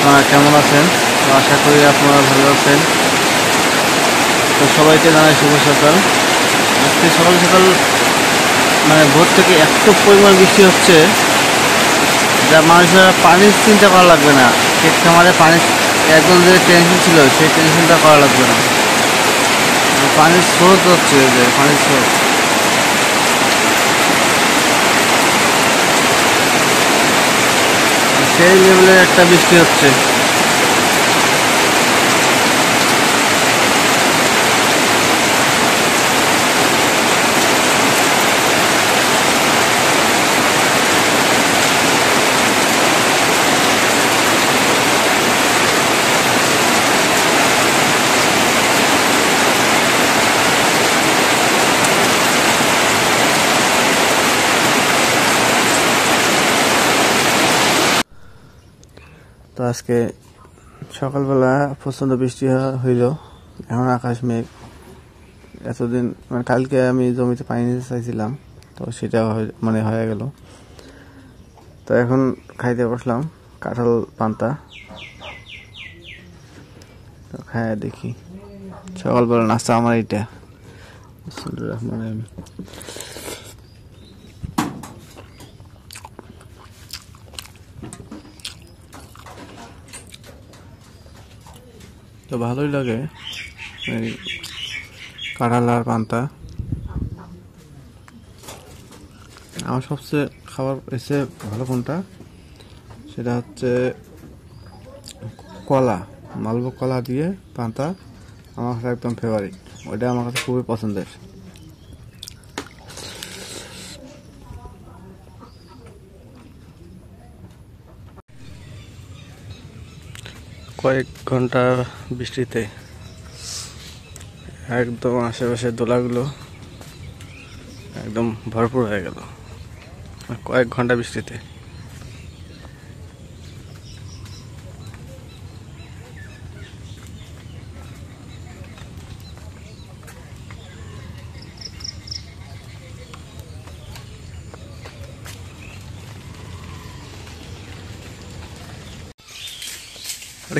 আপনারা কেমন আছেন? আশা করি আপনারা ভালো আছেন। তো সবাইকে জানাই শুভ সকাল। আজকে সকাল সকাল ভোর থেকে এত পরিমাণ বৃষ্টি হচ্ছে যা মানুষের পানির চিন্তা করা লাগবে না। ক্ষেত খামারে পানি একদম যে টেনশন ছিল সেই টেনশনটা করা লাগবে না। পানির স্রোত হচ্ছে, যে পানির স্রোত সেই লেভেলের একটা বৃষ্টি হচ্ছে। তো আজকে সকালবেলা প্রচণ্ড বৃষ্টি হইল। এখন আকাশ মেঘ। এতদিন কালকে আমি জমিতে পানি দিতে চাইছিলাম, তো সেটা হয়ে গেল। তো এখন খাইতে বসলাম কাঁঠাল পান্তা। তো খাইয়া দেখি। সকালবেলা নাস্তা আমার এটা। তো ভালোই লাগে এই কাঁঠাল আর পান্তা। আমার সবচেয়ে খাবার এসে ভালো কোনটা, সেটা হচ্ছে কলা, মালভোগ কলা দিয়ে পান্তা। আমার কাছে একদম ফেভারিট, ওইটা আমার কাছে খুবই পছন্দের। কয়েক ঘন্টা বৃষ্টিতে একদম আশেপাশের দোলাগুলো একদম ভরপুর হয়ে গেল কয়েক ঘন্টা বৃষ্টিতে।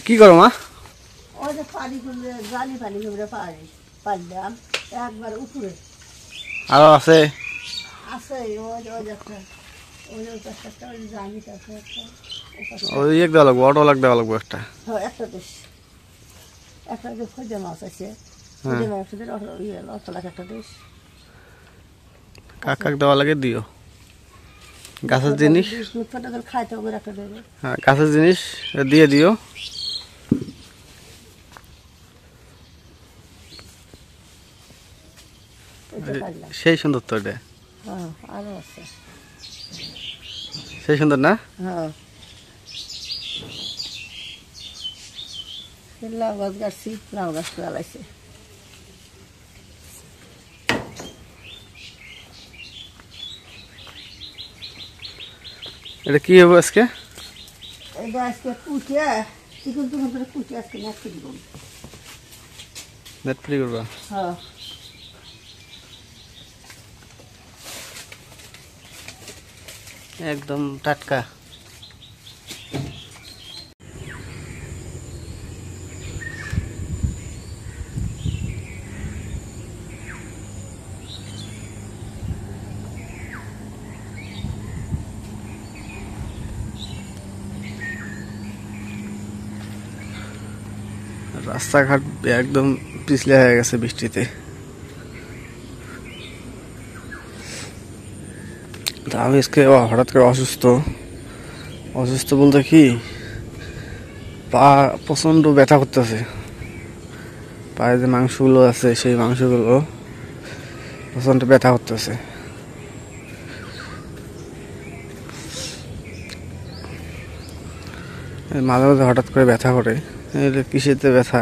কি করো মা? ওই যে পানি করলে জালি পানি করে পারলাম একবার উপরে আরো আছে আছে ওই একটা ওই একটা ওই জালিটা আছে একটা ওই এক দেওয়া লাগবো, অটো দেওয়া লাগবো একটা। হ্যাঁ একটা ডিশ একটা যে খোঁজা মাছ আছে খোঁজা মাছের অত লাখ একটা ডিশ কাক দেওয়া লাগে দিও। গাছের জিনিস খাইতে হবে একটা দেবে। হ্যাঁ, গাছের জিনিস দিয়ে দিও। সেই সুন্দর তো এটা। হ্যাঁ আরো আছে সেই সুন্দর না? হ্যাঁ লাউ গাছ গাছছি, লাউ গাছ জ্বালাইছে। এটা কি হবে আজকে? এটা আজকে কুটিয়া চিকন চিকন করে কুটিয়া আজকে নেট ফ্রি করবো। নেট ফ্রি করবা? হ্যাঁ একদম টাটকা। রাস্তাঘাট একদম পিছলে হয়ে গেছে বৃষ্টিতে। আমি আজকে হঠাৎ করে অসুস্থ বলতে কি, পা প্রচণ্ড ব্যথা করতেছে। পায়ে যে মাংসগুলো আছে সেই মাংসগুলো প্রচণ্ড ব্যথা করতেছে। মাঝে মাঝে হঠাৎ করে ব্যথা করে। কিসেতে ব্যথা?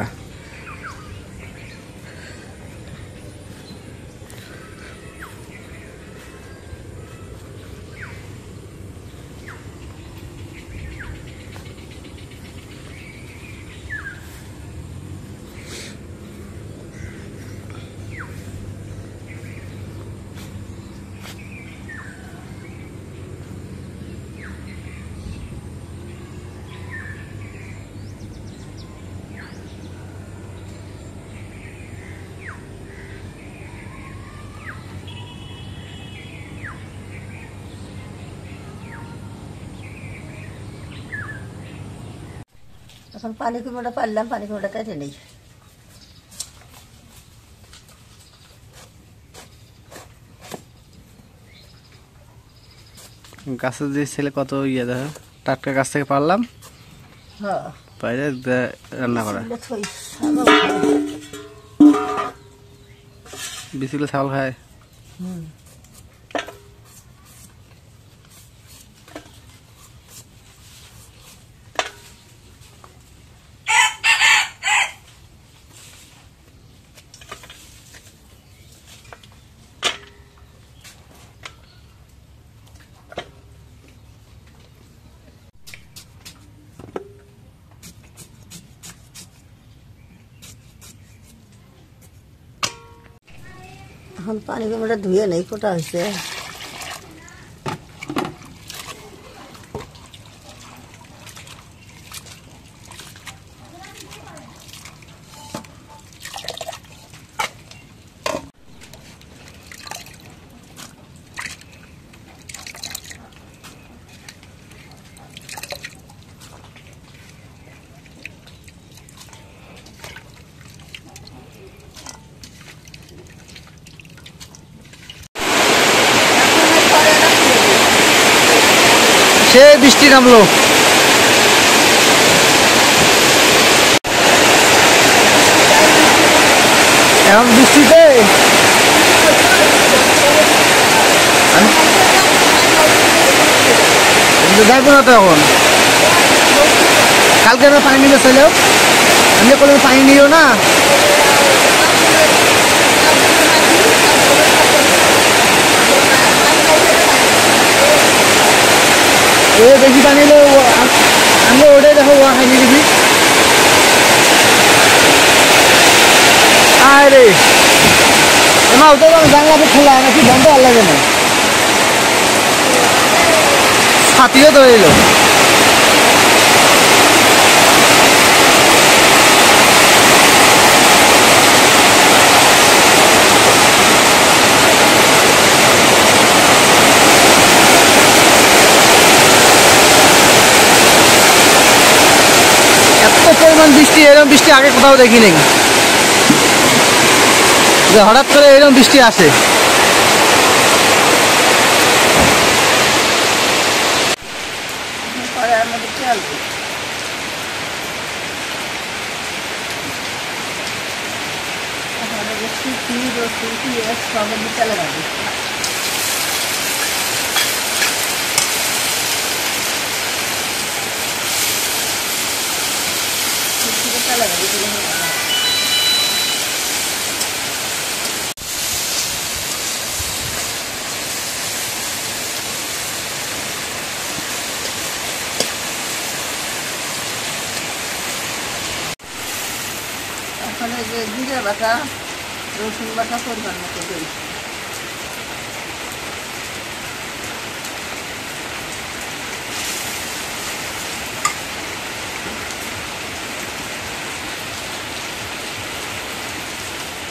এখন পানি কুমড়োটা পারলাম, পানি কুমড়োটা কেটে নেই। গাছের যে ছেলে কত ইয়ে দেখো, টাটকা গাছ থেকে পারলাম, হ্যাঁ, বাইরে রান্না করা। বিচিগুলো ছাগল খায়। এখন পানি কুমড়োটা ধুয়ে নেই, ফোটা হয়েছে। সে বৃষ্টি নামলো। এখন বৃষ্টিতে যাইব না তো এখন। কালকে আমরা পানি নিয়ে ছিল, আমি কোনো পানি নিও না। এ বেশি পানি এলো, আমরা ওটাই দেখো খাইনি দেখি। আরে এমা ওটা জানলা খোলা নাকি বন্ধ আর লাগে না, ছাতিও তো এলো। পরিমাণ বৃষ্টি, এরকম বৃষ্টি আগে কোথাও দেখিনি, যে হঠাৎ করে এরকম বৃষ্টি আসে। ওখানে যে জিরে বাটা, রসুন বাটা পরিমাণ মতো দিই।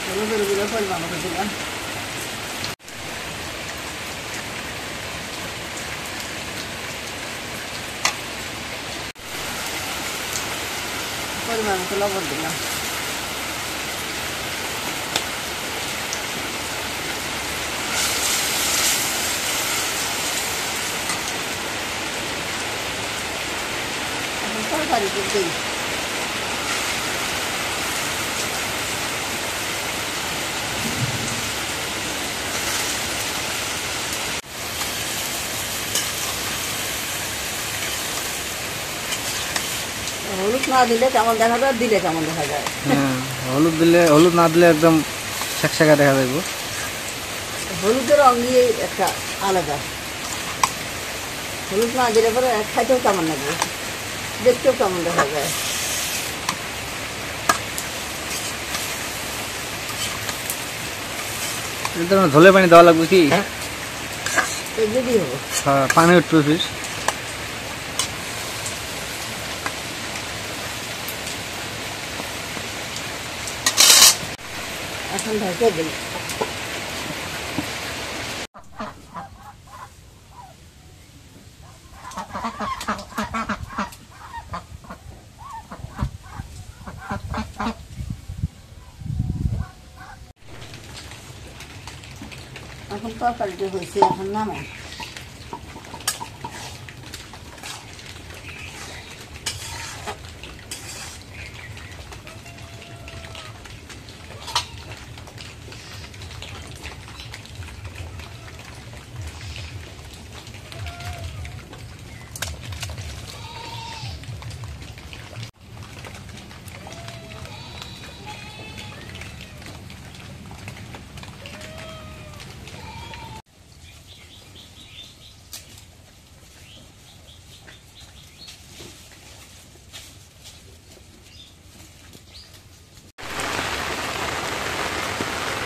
হলুদের গুঁড়ো পরিমাণ মতো দিলাম। পরিমাণ মতো লবণ দিলাম। তরকারি দিই। হলুদ না দিলে কেমন দেখা যায়, দিলে কেমন দেখা যায়। হলুদ দিলে, হলুদ না দিলে একদম শাকশাকা দেখা যাইব। হলুদের রঙ নিয়ে একটা আলাদা, হলুদ না দিলে পরে খাইতেও কেমন লাগবে, দেখতেও কেমন দেখা যায়। ধলে পানি দেওয়া লাগবে কি? যদি হবে পানি উঠবে ফির। এখন ঢেকে দিই। এখন তরকারিটা হয়েছে, এখন নামাই।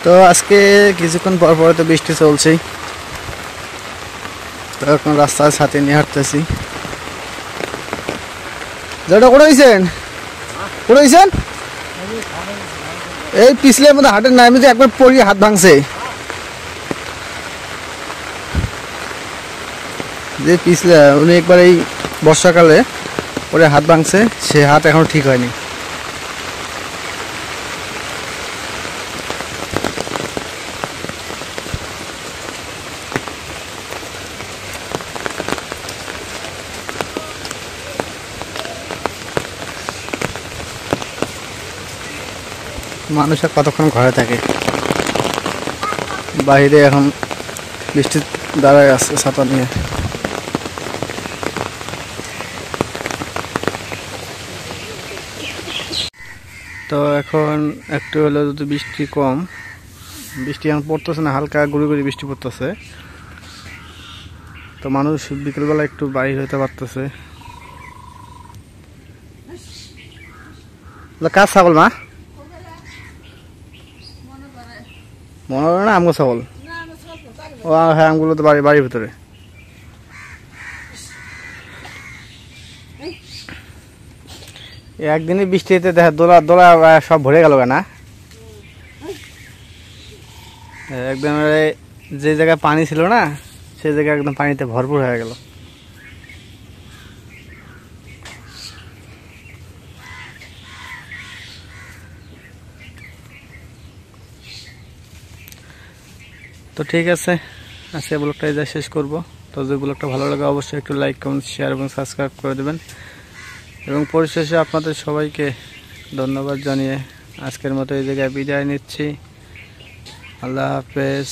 তো আজকে কিছুক্ষণ পর পরে তো বৃষ্টি চলছেই, তো এখন রাস্তার সাথে নিয়ে হাঁটতেছি। যেটা করে হয়েছেন করে হয়েছেন এই পিছলের মধ্যে হাটের নামে যে একবার পড়িয়ে হাত ভাঙছে, যে পিছলে উনি একবার এই বর্ষাকালে পরে হাত ভাঙছে, সে হাত এখনো ঠিক হয়নি। মানুষ আর কতক্ষণ ঘরে থাকে, বাইরে এখন বৃষ্টি দাঁড়ায় আছে ছাতা নিয়ে। তো এখন একটু হলো যদি বৃষ্টি কম, বৃষ্টি এখন পড়তেছে না, হালকা গুড়ি গুড়ি বৃষ্টি পড়তেছে, তো মানুষ বিকেলবেলা একটু বাইরে হতে পারতেছে। কাজ ছাগল মা মনে হয় না আমগো ছাগল, ও হ্যাঁ আমগুলো তো বাড়ির ভিতরে। একদিনই বৃষ্টিতে দেখা দোলা দোলা সব ভরে গেল না, একদম যে জায়গায় পানি ছিল না সেই জায়গায় একদম পানিতে ভরপুর হয়ে গেল। তো ঠিক আছে, আজকে ব্লগটা যা শেষ করব। তো যে ব্লগটা ভালো লাগে অবশ্যই একটু লাইক কমেন্ট শেয়ার এবং সাবস্ক্রাইব করে দেবেন, এবং পরিশেষে আপনাদের সবাইকে ধন্যবাদ জানিয়ে আজকের মতো এই জায়গায় বিদায় নিচ্ছি। আল্লাহ হাফেজ।